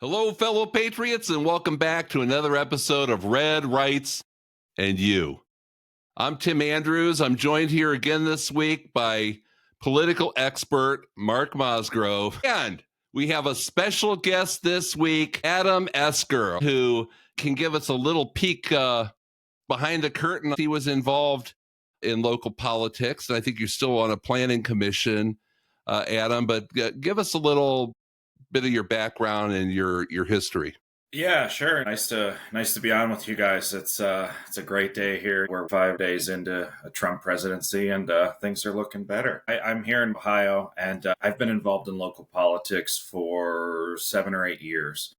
Hello, fellow patriots, and welcome back to another episode of Red, Rights, and You. I'm Tim Andrews. I'm joined here again this week by political expert Mark Mosgrove. And we have a special guest this week, Adam Esker, who can give us a little peek behind the curtain. He was involved in local politics, and I think you're still on a planning commission, Adam, but give us a little bit of your background and your history. Yeah, sure. Nice to be on with you guys. It's a great day here. We're 5 days into a Trump presidency, and things are looking better. I'm here in Ohio, and I've been involved in local politics for 7 or 8 years.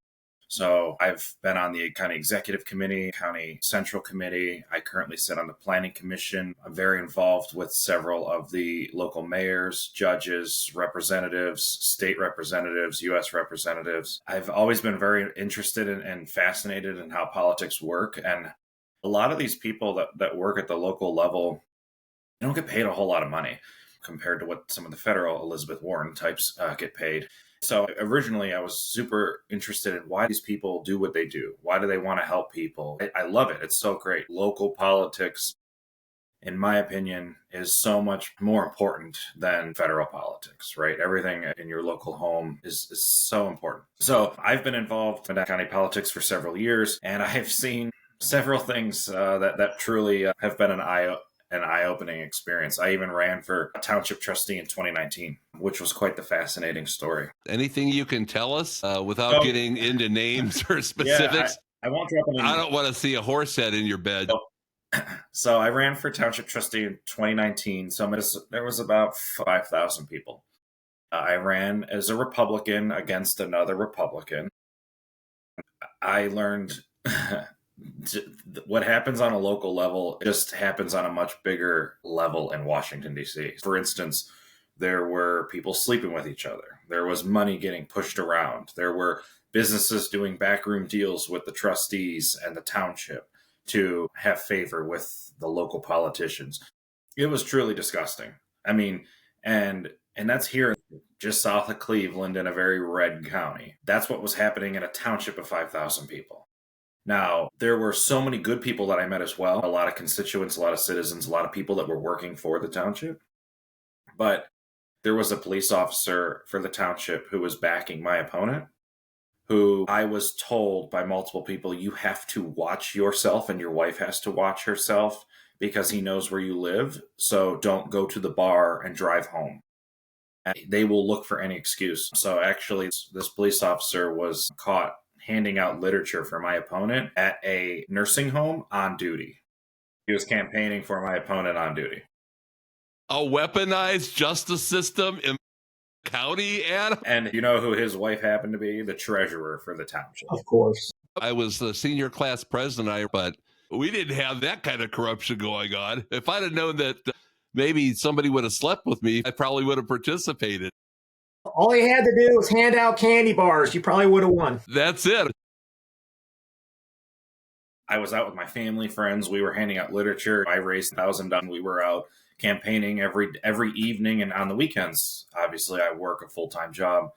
So I've been on the county executive committee, county central committee. I currently sit on the planning commission. I'm very involved with several of the local mayors, judges, representatives, state representatives, U.S. representatives. I've always been very interested in and fascinated in how politics work. And a lot of these people that work at the local level, they don't get paid a whole lot of money compared to what some of the federal Elizabeth Warren types get paid. So originally I was super interested in why these people do what they do. Why do they want to help people? I love it. It's so great. Local politics, in my opinion, is so much more important than federal politics, right? Everything in your local home is so important. So I've been involved in county politics for several years, and I've seen several things that truly have been an eye-opening experience. I even ran for a township trustee in 2019, which was quite the fascinating story. Anything you can tell us without getting into names or specifics? I won't drop any. I don't want to see a horse head in your bed. So I ran for township trustee in 2019. So there was about 5,000 people. I ran as a Republican against another Republican. I learned what happens on a local level just happens on a much bigger level in Washington, D.C. For instance, there were people sleeping with each other. There was money getting pushed around. There were businesses doing backroom deals with the trustees and the township to have favor with the local politicians. It was truly disgusting. I mean, and that's here just south of Cleveland in a very red county. That's what was happening in a township of 5,000 people. Now, there were so many good people that I met as well. A lot of constituents, a lot of citizens, a lot of people that were working for the township. But there was a police officer for the township who was backing my opponent, who I was told by multiple people, you have to watch yourself and your wife has to watch herself because he knows where you live. So don't go to the bar and drive home. And they will look for any excuse. So actually, this police officer was caught handing out literature for my opponent at a nursing home on duty. He was campaigning for my opponent on duty. A weaponized justice system in the county, Adam? And you know who his wife happened to be? The treasurer for the township. Of course. I was the senior class president, but we didn't have that kind of corruption going on. If I'd have known that maybe somebody would have slept with me, I probably would have participated. All he had to do was hand out candy bars. You probably would have won. That's it. I was out with my family, friends. We were handing out literature. I raised $1,000. We were out campaigning every evening and on the weekends. Obviously, I work a full-time job.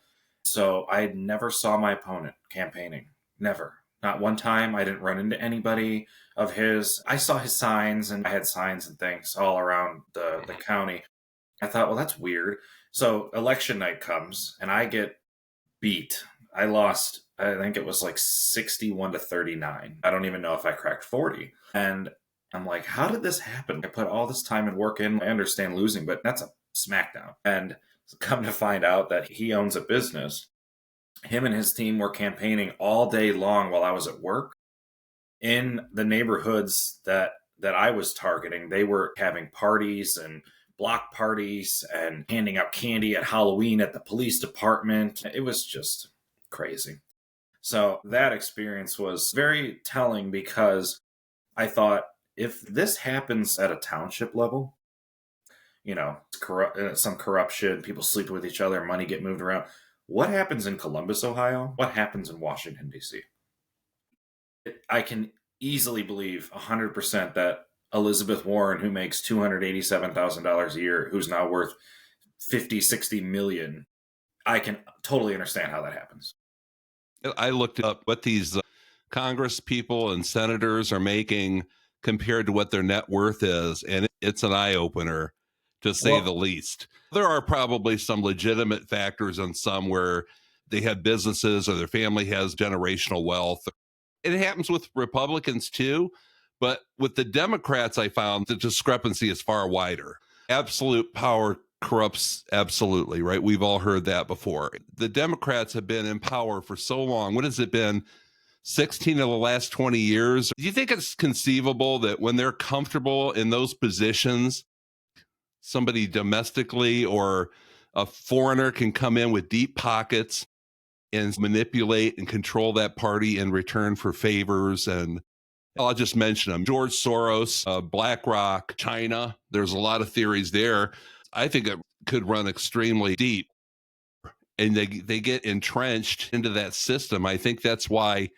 So I never saw my opponent campaigning. Never. Not one time. I didn't run into anybody of his. I saw his signs, and I had signs and things all around the county. I thought, well, that's weird. So election night comes, and I get beat. I lost, I think it was like 61-39. I don't even know if I cracked 40. And I'm like, how did this happen? I put all this time and work in. I understand losing, but that's a smackdown. And come to find out that he owns a business. Him and his team were campaigning all day long while I was at work. In the neighborhoods that I was targeting, they were having parties and block parties and handing out candy at Halloween at the police department. It was just crazy. So that experience was very telling because I thought, if this happens at a township level, some corruption, people sleep with each other, money get moved around. What happens in Columbus, Ohio? What happens in Washington, D.C.? I can easily believe 100% that Elizabeth Warren, who makes $287,000 a year, who's now worth 50, 60 million, I can totally understand how that happens. I looked up what these Congress people and senators are making compared to what their net worth is, and it's an eye opener, to say the Well, least. There are probably some legitimate factors on some where they have businesses or their family has generational wealth. It happens with Republicans too, but with the Democrats, I found the discrepancy is far wider. Absolute power corrupts absolutely, right? We've all heard that before. The Democrats have been in power for so long. What has it been? 16 of the last 20 years. Do you think it's conceivable that when they're comfortable in those positions, somebody domestically or a foreigner can come in with deep pockets and manipulate and control that party in return for favors? And I'll just mention them: George Soros, BlackRock, China. There's a lot of theories there. I think it could run extremely deep, and they get entrenched into that system. I think that's why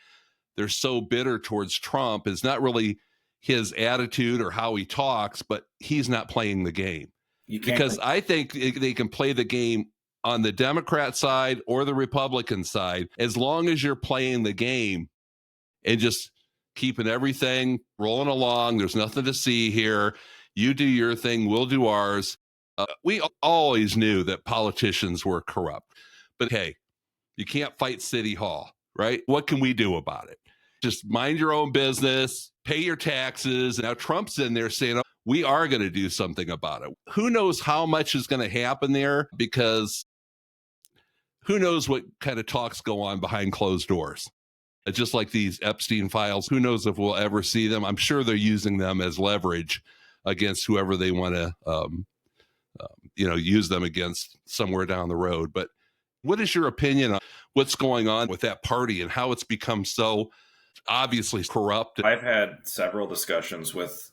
they're so bitter towards Trump. Is not really his attitude or how he talks, but he's not playing the game. You can't. Because I think they can play the game on the Democrat side or the Republican side, as long as you're playing the game and just keeping everything rolling along. There's nothing to see here. You do your thing, we'll do ours. We always knew that politicians were corrupt. But hey, you can't fight City Hall, right? What can we do about it? Just mind your own business, pay your taxes. Now Trump's in there saying, oh, we are going to do something about it. Who knows how much is going to happen there? Because who knows what kind of talks go on behind closed doors. Just like these Epstein files, who knows if we'll ever see them. I'm sure they're using them as leverage against whoever they want to, use them against somewhere down the road. But what is your opinion on what's going on with that party and how it's become so obviously corrupt? I've had several discussions with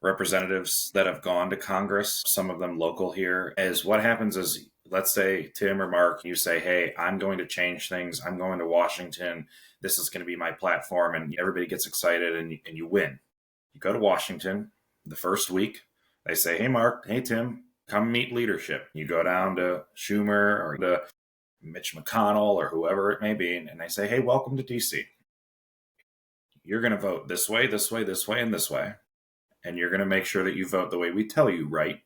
representatives that have gone to Congress, some of them local here. As what happens is, let's say Tim or Mark, you say, hey, I'm going to change things. I'm going to Washington. This is going to be my platform. And everybody gets excited and you win. You go to Washington the first week. They say, hey, Mark, hey, Tim, come meet leadership. You go down to Schumer or to Mitch McConnell or whoever it may be. And they say, hey, welcome to DC. You're going to vote this way, this way, this way, and this way. And you're going to make sure that you vote the way we tell you, right?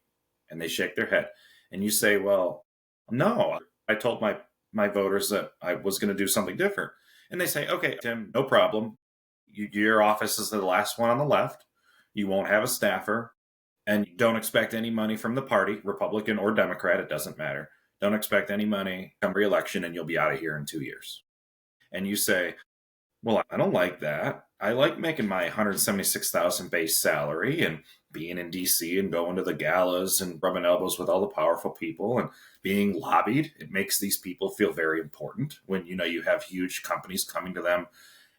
And they shake their head. And you say, well, no, I told my voters that I was going to do something different. And they say, okay, Tim, no problem. Your office is the last one on the left. You won't have a staffer. And you don't expect any money from the party, Republican or Democrat, it doesn't matter. Don't expect any money come re-election and you'll be out of here in 2 years. And you say, well, I don't like that. I like making my $176,000 base salary and being in DC and going to the galas and rubbing elbows with all the powerful people and being lobbied. It makes these people feel very important when you have huge companies coming to them.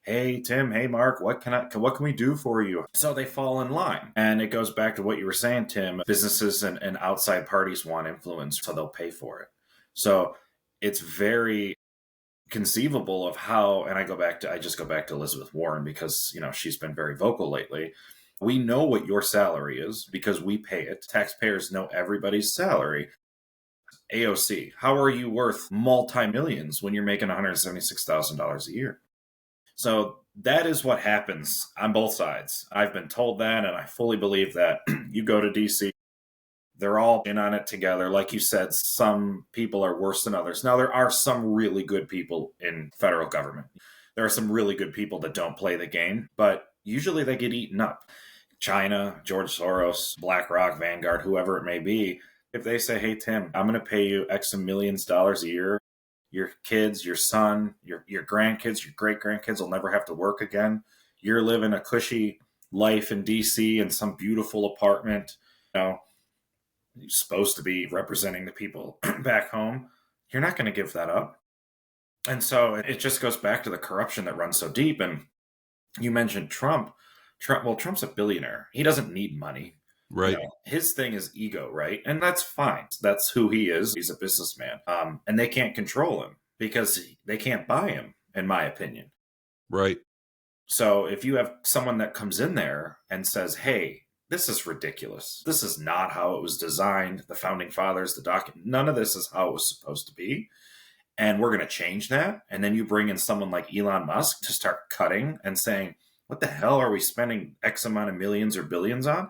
Hey, Tim, hey, Mark, what can we do for you? So they fall in line. And it goes back to what you were saying, Tim. Businesses and outside parties want influence, so they'll pay for it. So it's very conceivable of how, and I just go back to Elizabeth Warren because, she's been very vocal lately. We know what your salary is because we pay it. Taxpayers know everybody's salary. AOC, how are you worth multi-millions when you're making $176,000 a year? So that is what happens on both sides. I've been told that, and I fully believe that. You go to DC, they're all in on it together. Like you said, some people are worse than others. Now, there are some really good people in federal government. There are some really good people that don't play the game, but usually they get eaten up. China, George Soros, BlackRock, Vanguard, whoever it may be, if they say, hey, Tim, I'm going to pay you X millions of dollars a year, your kids, your son, your grandkids, your great-grandkids will never have to work again. You're living a cushy life in DC in some beautiful apartment, you're supposed to be representing the people back home. You're not going to give that up. And so it just goes back to the corruption that runs so deep. And you mentioned Trump. Trump's a billionaire. He doesn't need money. Right. His thing is ego, right? And that's fine. That's who he is. He's a businessman. And they can't control him because they can't buy him, in my opinion. Right. So if you have someone that comes in there and says, hey, this is ridiculous. This is not how it was designed. The founding fathers, the document, none of this is how it was supposed to be. and we're going to change that. And then you bring in someone like Elon Musk to start cutting and saying, what the hell are we spending X amount of millions or billions on?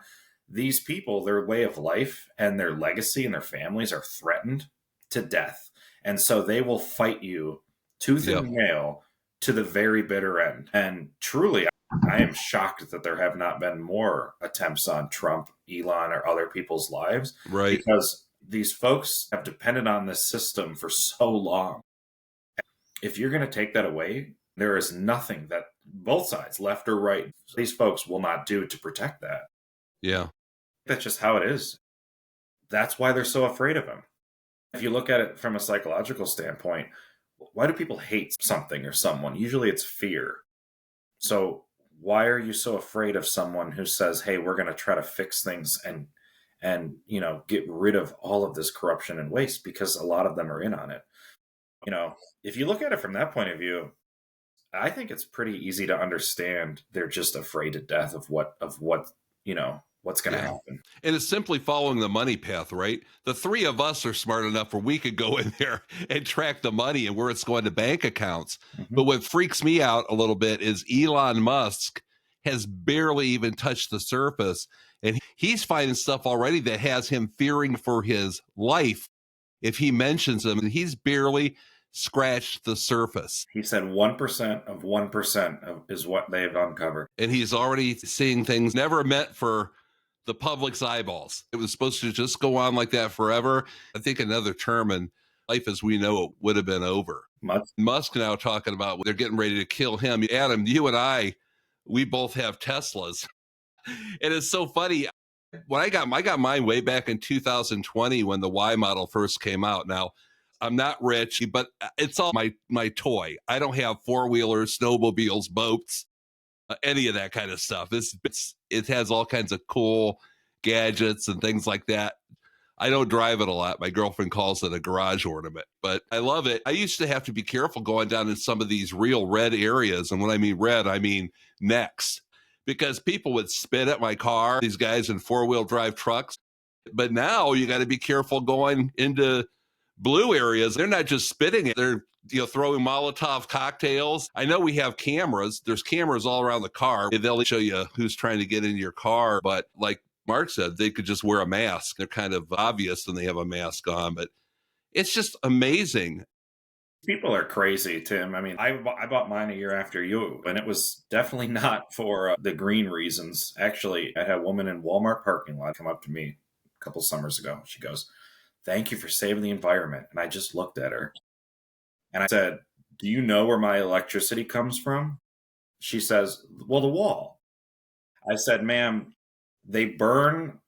These people, their way of life and their legacy and their families are threatened to death. And so they will fight you tooth and nail to the very bitter end. And truly, I am shocked that there have not been more attempts on Trump, Elon, or other people's lives. Right. Because these folks have depended on this system for so long. If you're going to take that away, there is nothing that both sides, left or right, these folks will not do to protect that. Yeah. That's just how it is. That's why they're so afraid of him. If you look at it from a psychological standpoint, why do people hate something or someone? Usually it's fear. So why are you so afraid of someone who says, hey, we're going to try to fix things and get rid of all of this corruption and waste? Because a lot of them are in on it. If you look at it from that point of view, I think it's pretty easy to understand. They're just afraid to death of what's going to happen. And it's simply following the money path, right? The three of us are smart enough where we could go in there and track the money and where it's going to bank accounts. Mm-hmm. But what freaks me out a little bit is Elon Musk has barely even touched the surface. And he's finding stuff already that has him fearing for his life if he mentions them. And he's barely scratched the surface. He said 1% of 1% is what they've uncovered. And he's already seeing things never meant for the public's eyeballs. It was supposed to just go on like that forever. I think another term in life as we know it would have been over. Musk now talking about they're getting ready to kill him. Adam, you and I, we both have Teslas. And it's so funny. When I got mine way back in 2020 when the Y model first came out. Now, I'm not rich, but it's all my toy. I don't have four-wheelers, snowmobiles, boats, any of that kind of stuff. It has all kinds of cool gadgets and things like that. I don't drive it a lot. My girlfriend calls it a garage ornament, but I love it. I used to have to be careful going down in some of these real red areas. And when I mean red, I mean necks, because people would spit at my car, these guys in four-wheel drive trucks. But now you got to be careful going into blue areas. They're not just spitting it. They're throwing Molotov cocktails. I know we have cameras. There's cameras all around the car. They'll show you who's trying to get into your car. But like Mark said, they could just wear a mask. They're kind of obvious when they have a mask on. But it's just amazing. People are crazy, Tim. I mean, I bought mine a year after you, and it was definitely not for the green reasons. Actually, I had a woman in Walmart parking lot come up to me a couple summers ago. She goes, "Thank you for saving the environment." And I just looked at her and I said, "Do you know where my electricity comes from?" She says, "Well, the wall." I said, "Ma'am, they burn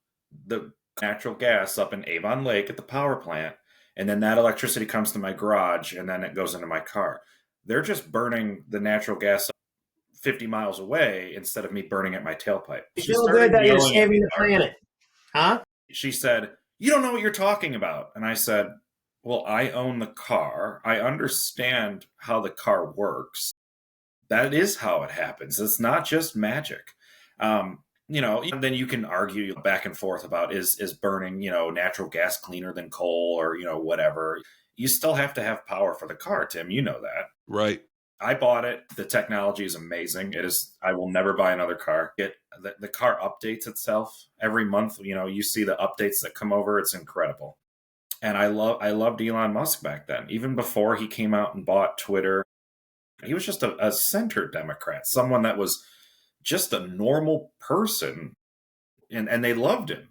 the natural gas up in Avon Lake at the power plant, and then that electricity comes to my garage, and then it goes into my car. They're just burning the natural gas 50 miles away instead of me burning at my tailpipe." You feel good that you're saving the planet, huh? She said, "You don't know what you're talking about." And I said, "Well, I own the car. I understand how the car works. That is how it happens. It's not just magic." Then you can argue back and forth about is burning, natural gas cleaner than coal or, whatever. You still have to have power for the car, Tim. You know that. Right. I bought it. The technology is amazing. I will never buy another car. The car updates itself every month. You see the updates that come over. It's incredible. And I loved Elon Musk back then. Even before he came out and bought Twitter, he was just a center Democrat, someone that was just a normal person. And they loved him.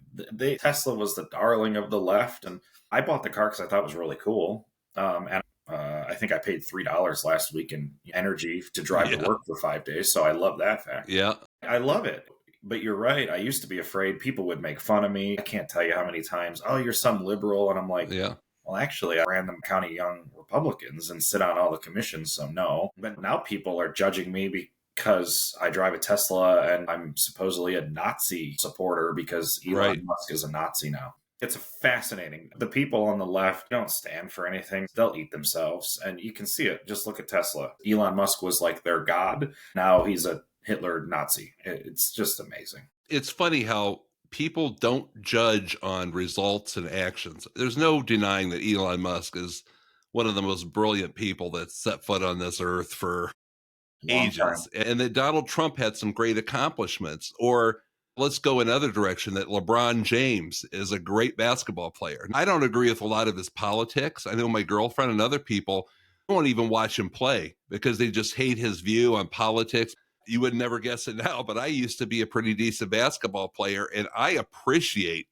Tesla was the darling of the left. And I bought the car because I thought it was really cool. I think I paid $3 last week in energy to drive to work for 5 days. So I love that fact. Yeah. I love it. But you're right. I used to be afraid people would make fun of me. I can't tell you how many times, "Oh, you're some liberal." And I'm like, well, actually, I ran them county young Republicans and sit on all the commissions. So no. But now people are judging me because I drive a Tesla and I'm supposedly a Nazi supporter because Elon Musk is a Nazi now. It's fascinating. The people on the left don't stand for anything. They'll eat themselves. And you can see it. Just look at Tesla. Elon Musk was like their god. Now he's a Hitler Nazi. It's just amazing. It's funny how people don't judge on results and actions. There's no denying that Elon Musk is one of the most brilliant people that set foot on this earth for Long time. ages, and that Donald Trump had some great accomplishments. Or let's go another direction, that LeBron James is a great basketball player. I don't agree with a lot of his politics. I know my girlfriend and other people won't even watch him play because they just hate his view on politics. You would never guess it now, but I used to be a pretty decent basketball player, and I appreciate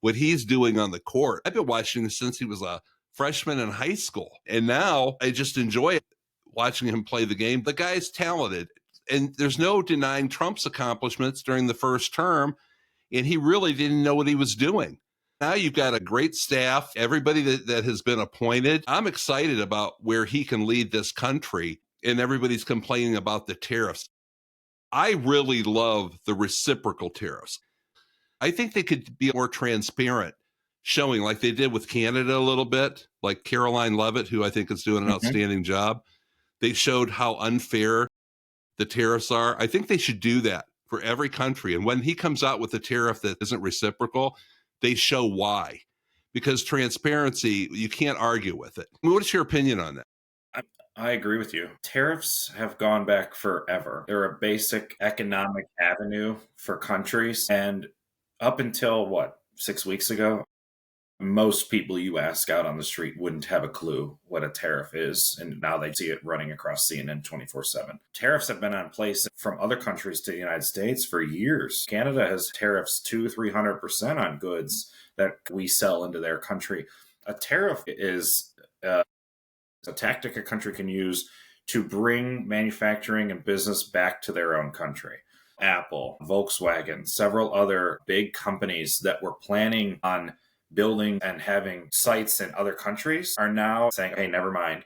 what he's doing on the court. I've been watching him since he was a freshman in high school, and now I just enjoy watching him play the game. The guy's talented, and there's no denying Trump's accomplishments during the first term, and he really didn't know what he was doing. Now you've got a great staff, everybody that has been appointed. I'm excited about where he can lead this country, and everybody's complaining about the tariffs. I really love the reciprocal tariffs. I think they could be more transparent, showing like they did with Canada a little bit, like Caroline Leavitt, who I think is doing an outstanding job. They showed how unfair the tariffs are. I think they should do that for every country. And when he comes out with a tariff that isn't reciprocal, they show why. Because transparency, you can't argue with it. I mean, what's your opinion on that? I agree with you. Tariffs have gone back forever. They're a basic economic avenue for countries. And up until, 6 weeks ago, most people you ask out on the street wouldn't have a clue what a tariff is. And now they see it running across CNN 24/7. Tariffs have been in place from other countries to the United States for years. Canada has tariffs 200-300% on goods that we sell into their country. A tariff is a tactic a country can use to bring manufacturing and business back to their own country. Apple, Volkswagen, several other big companies that were planning on building and having sites in other countries are now saying, hey, never mind,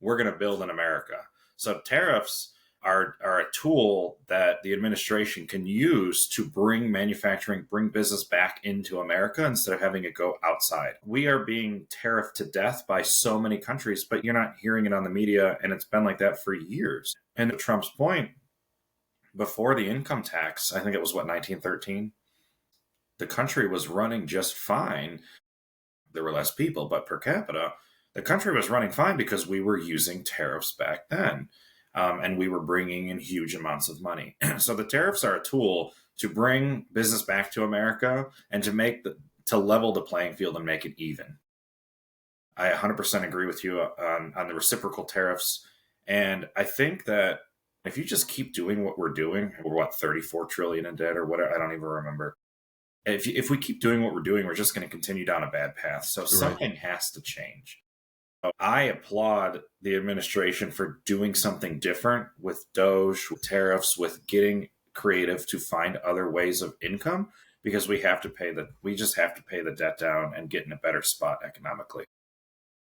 we're going to build in America. So tariffs are a tool that the administration can use to bring manufacturing, bring business back into America instead of having it go outside. We are being tariffed to death by so many countries, but you're not hearing it on the media, and it's been like that for years. And to Trump's point, before the income tax, I think it was 1913, the country was running just fine. There were less people, but per capita, the country was running fine because we were using tariffs back then. And we were bringing in huge amounts of money. So the tariffs are a tool to bring business back to America and to level the playing field and make it even. I 100% agree with you on the reciprocal tariffs. And I think that if you just keep doing what we're doing, we're 34 trillion in debt or whatever, I don't even remember. If we keep doing what we're doing, we're just going to continue down a bad path. So something has to change. I applaud the administration for doing something different with Doge, with tariffs, with getting creative to find other ways of income, because we just have to pay the debt down and get in a better spot economically.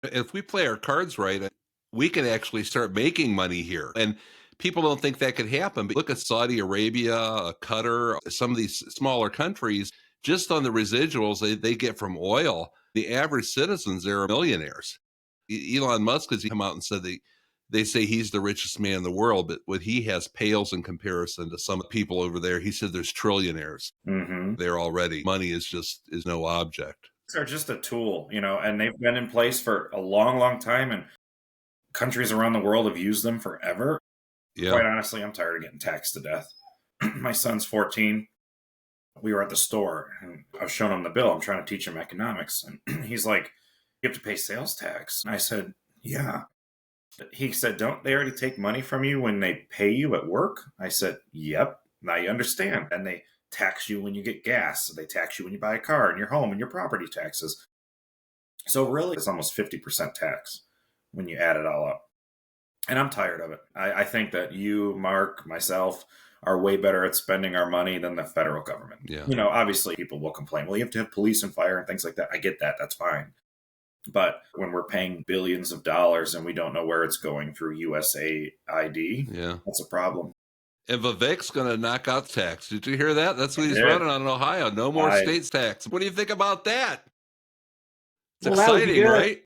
If we play our cards right, we can actually start making money here. And people don't think that could happen. But look at Saudi Arabia, Qatar, some of these smaller countries, just on the residuals they get from oil. The average citizens there are millionaires. Elon Musk has come out and said they say he's the richest man in the world, but what he has pales in comparison to some people over there. He said there's trillionaires there already. Money is no object. They're just a tool, and they've been in place for a long, long time, and countries around the world have used them forever. Yeah. Quite honestly, I'm tired of getting taxed to death. My son's 14. We were at the store, and I was showing him the bill. I'm trying to teach him economics, and he's like, you have to pay sales tax. And I said, yeah. He said, don't they already take money from you when they pay you at work? I said, yep. Now you understand. And they tax you when you get gas. They tax you when you buy a car and your home and your property taxes. So really, it's almost 50% tax when you add it all up. And I'm tired of it. I think that you, Mark, myself, are way better at spending our money than the federal government. Yeah. Obviously people will complain, well, you have to have police and fire and things like that. I get that. That's fine. But when we're paying billions of dollars and we don't know where it's going through USAID, that's a problem. And Vivek's going to knock out tax. Did you hear that? That's what he's running on in Ohio. No more states tax. What do you think about that? It's exciting, right?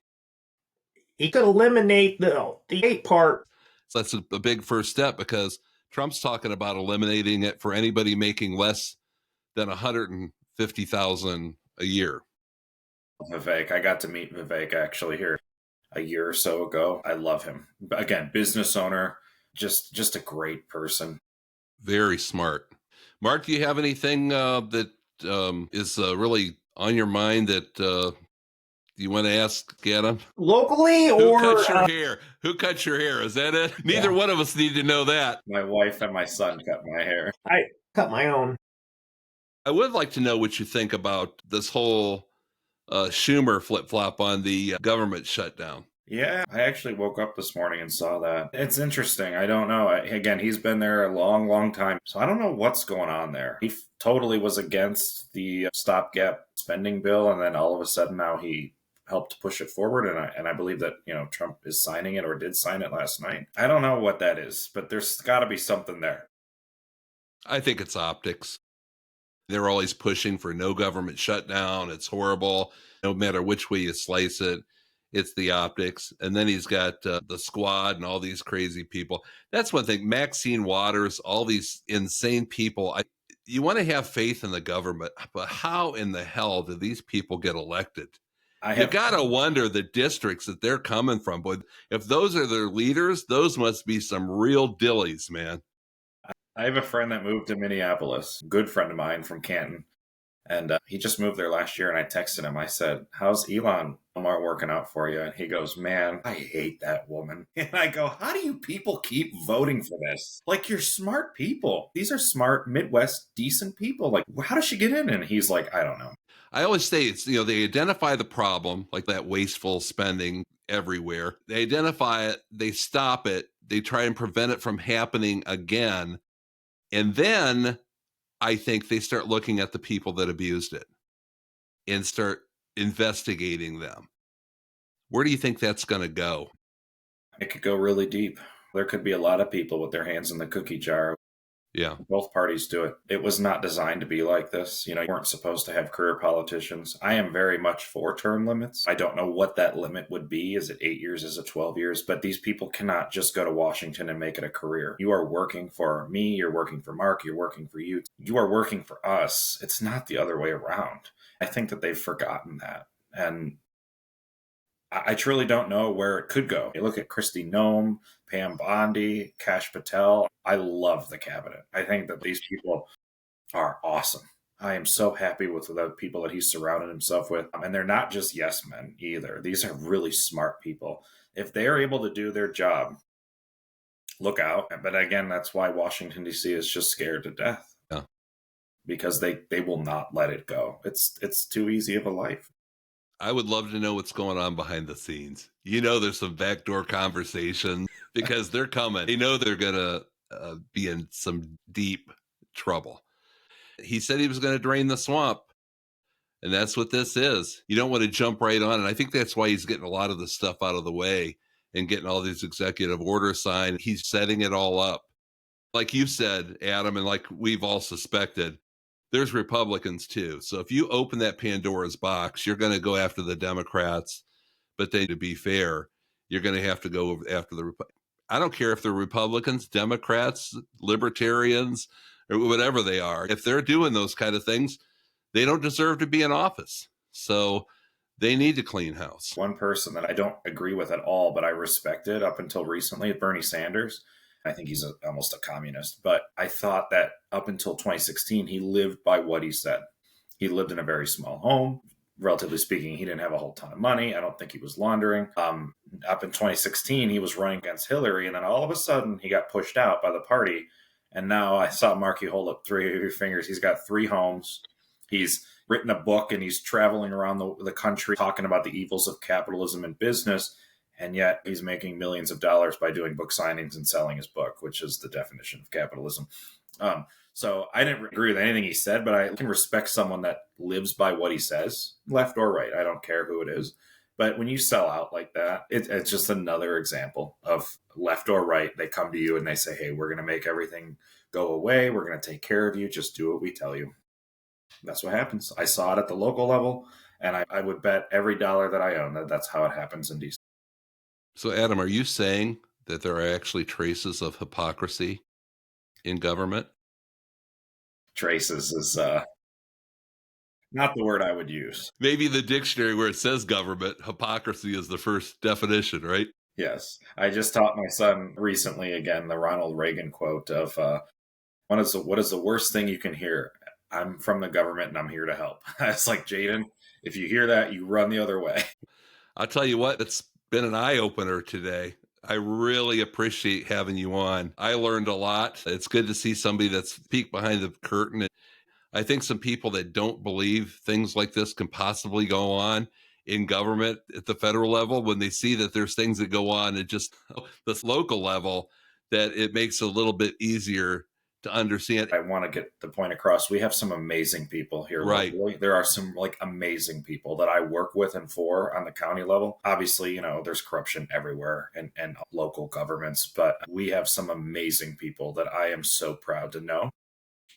He could eliminate the state part. So that's a big first step, because Trump's talking about eliminating it for anybody making less than $150,000 a year. Vivek, I got to meet Vivek actually here. a year or so ago. I love him. Again, business owner, just a great person. Very smart. Mark, do you have anything that is really on your mind that you want to ask Adam? Locally Who or cuts your hair? Who cuts your hair? Is that it? Neither one of us need to know that. My wife and my son cut my hair. I cut my own. I would like to know what you think about this whole Schumer flip-flop on the government shutdown. Yeah, I actually woke up this morning and saw that. It's interesting. I don't know. Again, he's been there a long, long time. So I don't know what's going on there. He totally was against the stopgap spending bill. And then all of a sudden now he helped push it forward. And I believe that, Trump is signing it or did sign it last night. I don't know what that is, but there's got to be something there. I think it's optics. They're always pushing for no government shutdown. It's horrible. No matter which way you slice it, it's the optics. And then he's got the squad and all these crazy people. That's one thing. Maxine Waters, all these insane people. You want to have faith in the government, but how in the hell do these people get elected? You got to wonder the districts that they're coming from. But if those are their leaders, those must be some real dillies, man. I have a friend that moved to Minneapolis, good friend of mine from Canton. And he just moved there last year, and I texted him. I said, "How's Elon Musk working out for you?" And he goes, "Man, I hate that woman." And I go, "How do you people keep voting for this? Like, you're smart people. These are smart, Midwest, decent people. Like, how does she get in?" And he's like, "I don't know." I always say it's, they identify the problem, like that wasteful spending everywhere. They identify it, they stop it, they try and prevent it from happening again. And then I think they start looking at the people that abused it and start investigating them. Where do you think that's going to go? It could go really deep. There could be a lot of people with their hands in the cookie jar. Yeah. Both parties do it. It was not designed to be like this. You weren't supposed to have career politicians. I am very much for term limits. I don't know what that limit would be. Is it 8 years? Is it 12 years? But these people cannot just go to Washington and make it a career. You are working for me. You're working for Mark. You're working for you. You are working for us. It's not the other way around. I think that they've forgotten that. And I truly don't know where it could go. You look at Kristi Noem, Pam Bondi, Kash Patel. I love the cabinet. I think that these people are awesome. I am so happy with the people that he's surrounded himself with. And they're not just yes men either. These are really smart people. If they are able to do their job, look out. But again, that's why Washington, D.C. is just scared to death. Yeah. Because they will not let it go. It's too easy of a life. I would love to know what's going on behind the scenes. There's some backdoor conversation because they're coming. They know they're going to be in some deep trouble. He said he was going to drain the swamp, and that's what this is. You don't want to jump right on it. I think that's why he's getting a lot of the stuff out of the way and getting all these executive orders signed. He's setting it all up. Like you said, Adam, and like we've all suspected, there's Republicans too. So if you open that Pandora's box, you're going to go after the Democrats. But then to be fair, you're going to have to go after the I don't care if they're Republicans, Democrats, libertarians, or whatever they are. If they're doing those kind of things, they don't deserve to be in office. So they need to clean house. One person that I don't agree with at all, but I respected up until recently, Bernie Sanders. I think he's almost a communist, but I thought that up until 2016, he lived by what he said. He lived in a very small home. Relatively speaking, he didn't have a whole ton of money. I don't think he was laundering. Up in 2016, he was running against Hillary, and then all of a sudden, he got pushed out by the party. And now I saw Mark, you hold up 3 of your fingers. He's got 3 homes. He's written a book, and he's traveling around the country talking about the evils of capitalism and business. And yet he's making millions of dollars by doing book signings and selling his book, which is the definition of capitalism. So I didn't agree with anything he said, but I can respect someone that lives by what he says, left or right. I don't care who it is. But when you sell out like that, it's just another example of left or right. They come to you and they say, hey, we're going to make everything go away. We're going to take care of you. Just do what we tell you. That's what happens. I saw it at the local level, and I would bet every dollar that I own that that's how it happens in DC. So, Adam, are you saying that there are actually traces of hypocrisy in government? Traces is Not the word I would use. Maybe the dictionary where it says government, hypocrisy is the first definition, right? Yes. I just taught my son recently again the Ronald Reagan quote of what is the worst thing you can hear? I'm from the government and I'm here to help. It's like, Jaden, if you hear that, you run the other way. I'll tell you what, it's been an eye-opener today. I really appreciate having you on. I learned a lot. It's good to see somebody that's peeked behind the curtain. I think some people that don't believe things like this can possibly go on in government at the federal level, when they see that there's things that go on at just this local level, that it makes it a little bit easier to understand. I want to get the point across. We have some amazing people here. Right. Locally. There are some amazing people that I work with and for on the county level. Obviously, there's corruption everywhere and local governments, but we have some amazing people that I am so proud to know.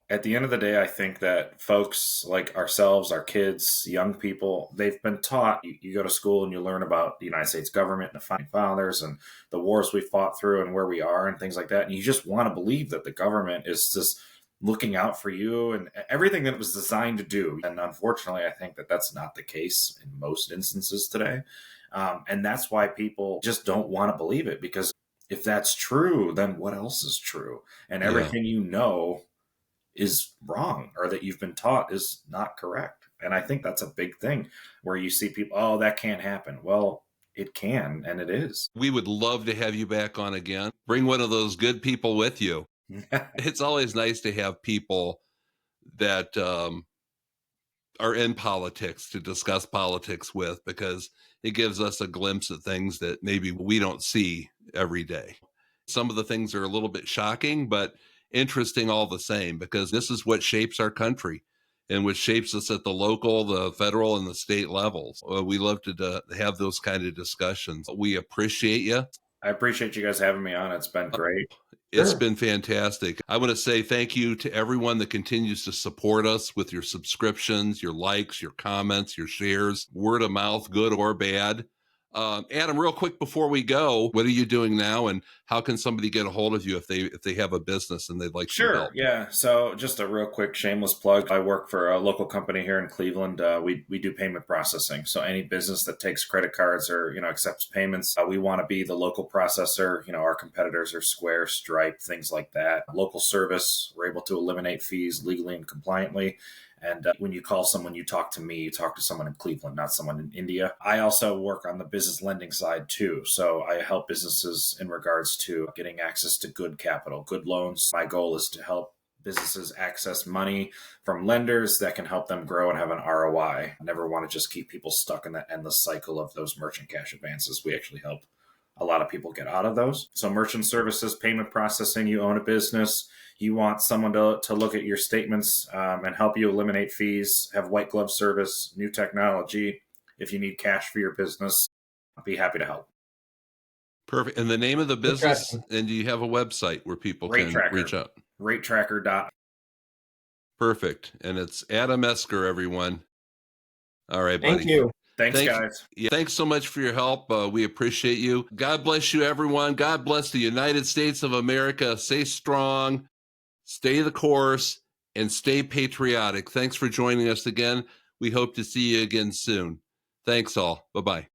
At the end of the day, I think that folks like ourselves, our kids, young people, they've been taught. You go to school and you learn about the United States government and the founding fathers and the wars we fought through and where we are and things like that. And you just want to believe that the government is just looking out for you and everything that it was designed to do. And unfortunately, I think that that's not the case in most instances today. And that's why people just don't want to believe it, because if that's true, then what else is true? And everything is wrong, or that you've been taught is not correct. And I think that's a big thing where you see people, oh, that can't happen. Well, it can, and it is. We would love to have you back on again. Bring one of those good people with you. It's always nice to have people that are in politics to discuss politics with, because it gives us a glimpse at things that maybe we don't see every day. Some of the things are a little bit shocking, but interesting all the same, because this is what shapes our country and what shapes us at the local, the federal, and the state levels. We love to have those kind of discussions. We appreciate you. I appreciate you guys having me on. It's been great. It's been fantastic. I want to say thank you to everyone that continues to support us with your subscriptions, your likes, your comments, your shares, word of mouth, good or bad. Adam, real quick before we go, what are you doing now, and how can somebody get a hold of you if they have a business and they'd like some help? Yeah. So just a real quick shameless plug. I work for a local company here in Cleveland. We do payment processing. So any business that takes credit cards or accepts payments, we want to be the local processor. Our competitors are Square, Stripe, things like that. Local service. We're able to eliminate fees legally and compliantly. And when you call someone, you talk to me, you talk to someone in Cleveland, not someone in India. I also work on the business lending side too. So I help businesses in regards to getting access to good capital, good loans. My goal is to help businesses access money from lenders that can help them grow and have an ROI. I never want to just keep people stuck in that endless cycle of those merchant cash advances. We actually help a lot of people get out of those. So merchant services, payment processing, you own a business, you want someone to look at your statements and help you eliminate fees, have white glove service, new technology. If you need cash for your business, I'll be happy to help. Perfect. And the name of the business, and do you have a website where people can reach out? Ratetracker. Perfect. And it's Adam Esker, everyone. All right, buddy. Thank you. Thanks, guys. Yeah, thanks so much for your help. We appreciate you. God bless you, everyone. God bless the United States of America. Stay strong, stay the course, and stay patriotic. Thanks for joining us again. We hope to see you again soon. Thanks all. Bye-bye.